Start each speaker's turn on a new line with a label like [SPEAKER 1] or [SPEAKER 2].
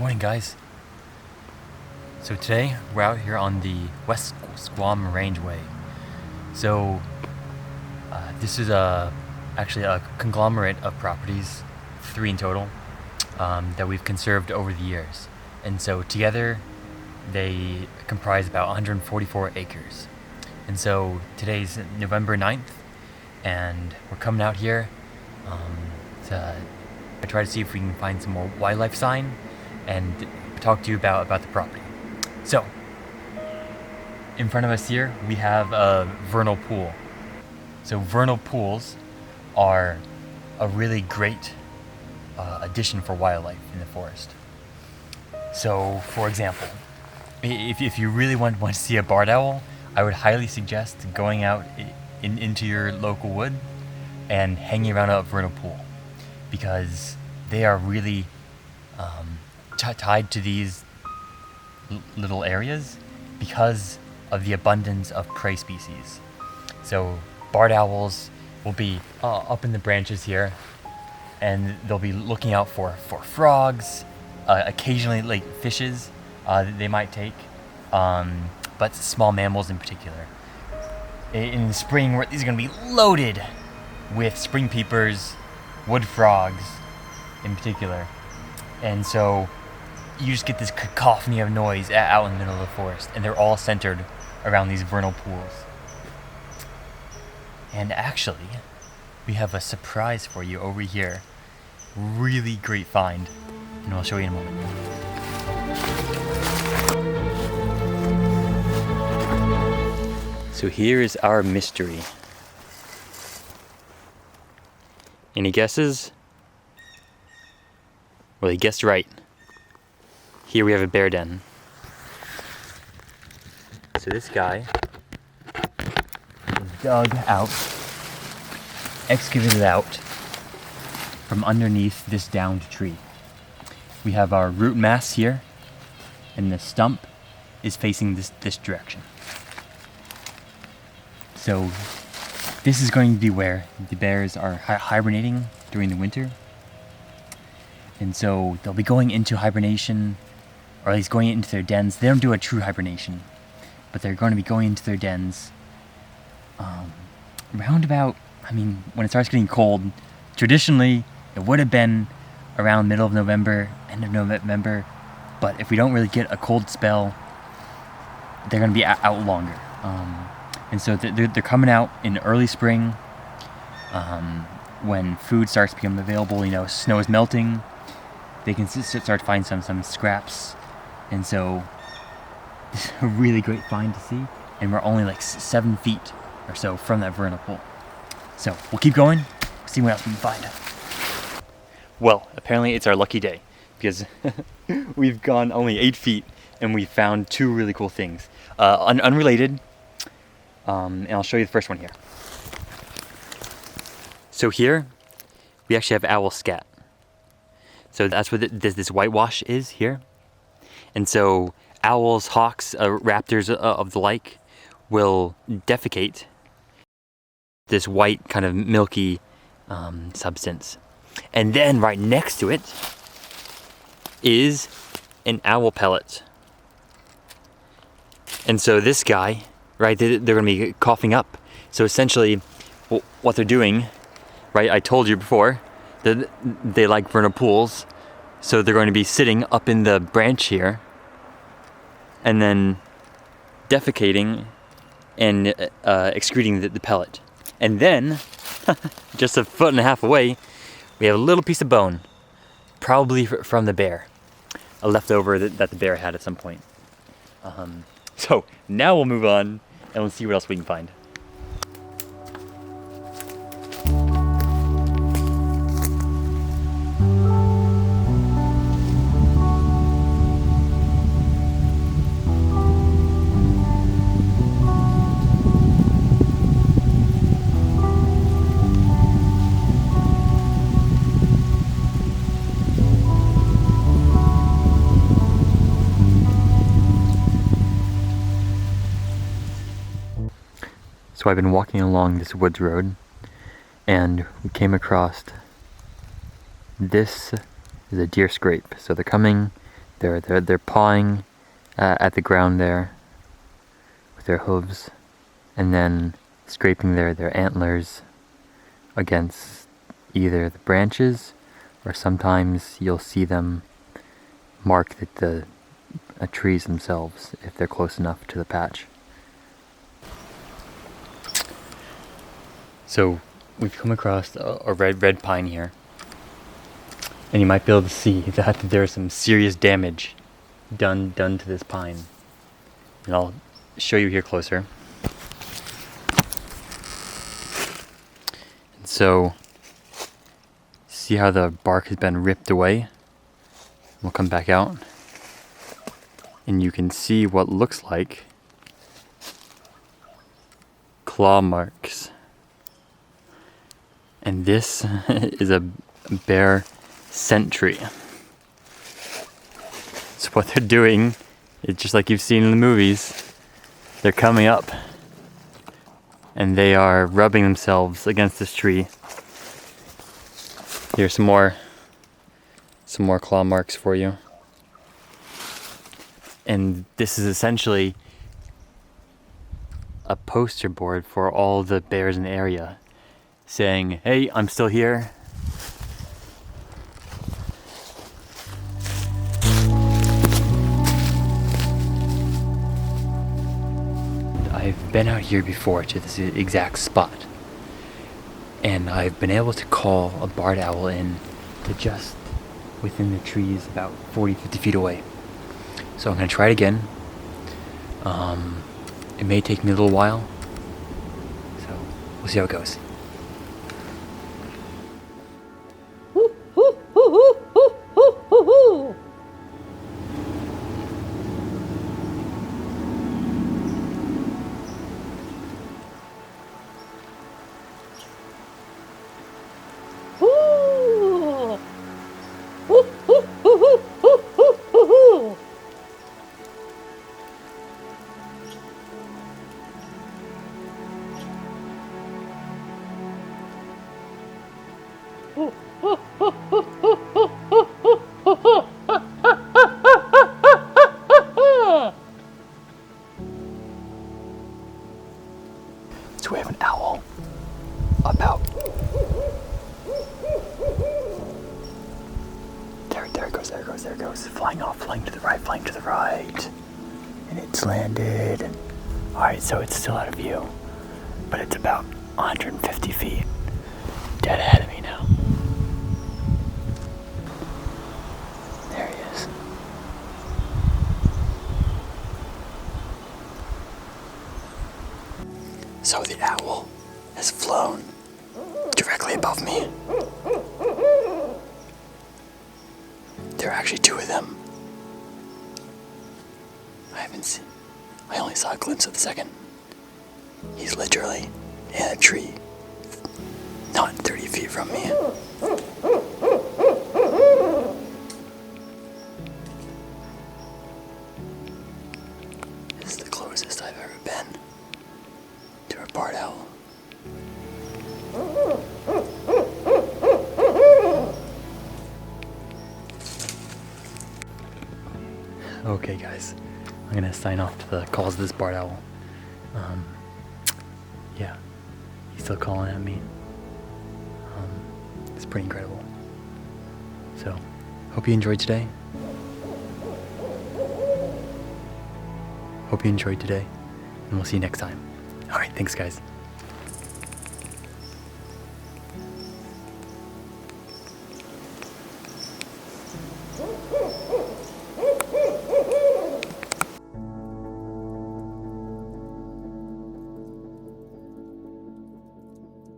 [SPEAKER 1] Morning, guys. So today we're out here on the West Squam Rangeway. So this is actually a conglomerate of properties, 3 in total, that we've conserved over the years. And so together they comprise about 144 acres. And so today's November 9th, and we're coming out here to try to see if we can find some more wildlife sign and talk to you about the property. So, in front of us here, we have a vernal pool. So vernal pools are a really great addition for wildlife in the forest. So, for example, if you really want to see a barred owl, I would highly suggest going out into your local wood and hanging around a vernal pool, because they are really tied to these little areas because of the abundance of prey species. So barred owls will be up in the branches here, and they'll be looking out for frogs, occasionally like fishes that they might take, but small mammals in particular. In the spring, these are going to be loaded with spring peepers, wood frogs in particular. And so you just get this cacophony of noise out in the middle of the forest, and they're all centered around these vernal pools. And actually, we have a surprise for you over here. Really great find, and I'll show you in a moment. So here is our mystery. Any guesses? Well, you guessed right. Here we have a bear den. So this guy dug out, excavated out from underneath this downed tree. We have our root mass here, and the stump is facing this direction. So this is going to be where the bears are hibernating during the winter. And so they'll be going into hibernation, or at least going into their dens. They don't do a true hibernation, but they're going to be going into their dens around about, when it starts getting cold. Traditionally, it would have been around middle of November, end of November, but if we don't really get a cold spell, they're going to be out longer. And so they're coming out in early spring, when food starts to become available. Snow is melting. They can start to find some scraps. And so this is a really great find to see. And we're only like 7 feet or so from that vernal pool. So we'll keep going, see what else we can find. Well, apparently it's our lucky day, because we've gone only 8 feet and we found 2 really cool things. Unrelated. And I'll show you the first one here. So here, we actually have owl scat. So that's what this whitewash is here. And so owls, hawks, raptors of the like will defecate this white kind of milky substance. And then right next to it is an owl pellet. And so this guy, right, they're going to be coughing up. So essentially, what they're doing, right, I told you before that they like vernal pools, so they're going to be sitting up in the branch here and then defecating and excreting the pellet. And then, just 1.5 feet away, we have a little piece of bone, probably from the bear, a leftover that the bear had at some point. So now we'll move on and we'll see what else we can find. So I've been walking along this woods road, and we came across this is a deer scrape. So they're coming They're pawing at the ground there with their hooves, and then scraping their antlers against either the branches, or sometimes you'll see them mark the trees themselves if they're close enough to the patch. So we've come across a red pine here, and you might be able to see that there's some serious damage done to this pine. And I'll show you here closer. And so, see how the bark has been ripped away? We'll come back out, and you can see what looks like claw marks. And this is a bear scent tree. So what they're doing is just like you've seen in the movies. They're coming up and they are rubbing themselves against this tree. Here's some more claw marks for you. And this is essentially a poster board for all the bears in the area, saying, hey, I'm still here. I've been out here before to this exact spot, and I've been able to call a barred owl in to just within the trees about 40-50 feet away. So I'm going to try it again. It may take me a little while, so we'll see how it goes. So we have an owl about there it goes, flying to the right, and it's landed. Alright, so it's still out of view, but it's about 150 feet dead ahead of me now. There he is. So the owl has flown directly above me. There are actually two of them. I only saw a glimpse of the second. He's literally in a tree, not 30 feet from me. This is the closest I've ever been to a barred owl. Okay guys, I'm gonna sign off to the calls of this barred owl. Yeah, he's still calling at me. It's pretty incredible. So, hope you enjoyed today. And we'll see you next time. Alright, thanks guys.